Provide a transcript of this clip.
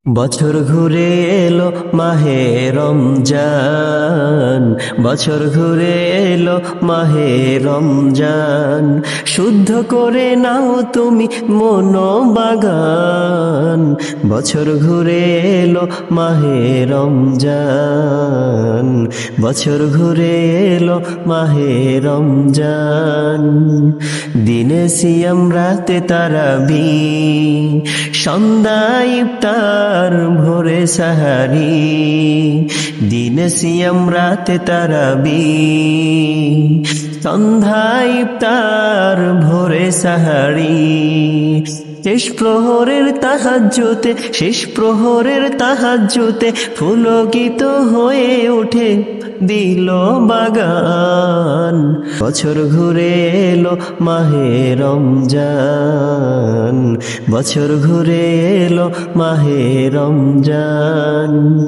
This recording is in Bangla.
বছর ঘুরে এলো মাহে রমজান, বছর ঘুরে এলো মাহে রমজান। শুদ্ধ করে নাও তুমি মনোবাগান, বছর ঘুরে এলো মাহে রমজান, বছর ঘুরে এলো মাহে রমজান। দিনে সিয়াম রাতে তারাবি, সন্ধ্যায় ইফতার ভোরে সাহারি। দিনে সিয়াম রাতে তারাবি, সন্ধ্যায় ইফতার ভোরে সাহারি। শেষ প্রহরের তাহাজ্জুদে, শেষ প্রহরের তাহাজ্জুদে পুলকিত হয়ে ওঠে দিল বাগান। বছর ঘুরে এলো মাহে রমজান, বছর ঘুরে এলো মাহে রমজান।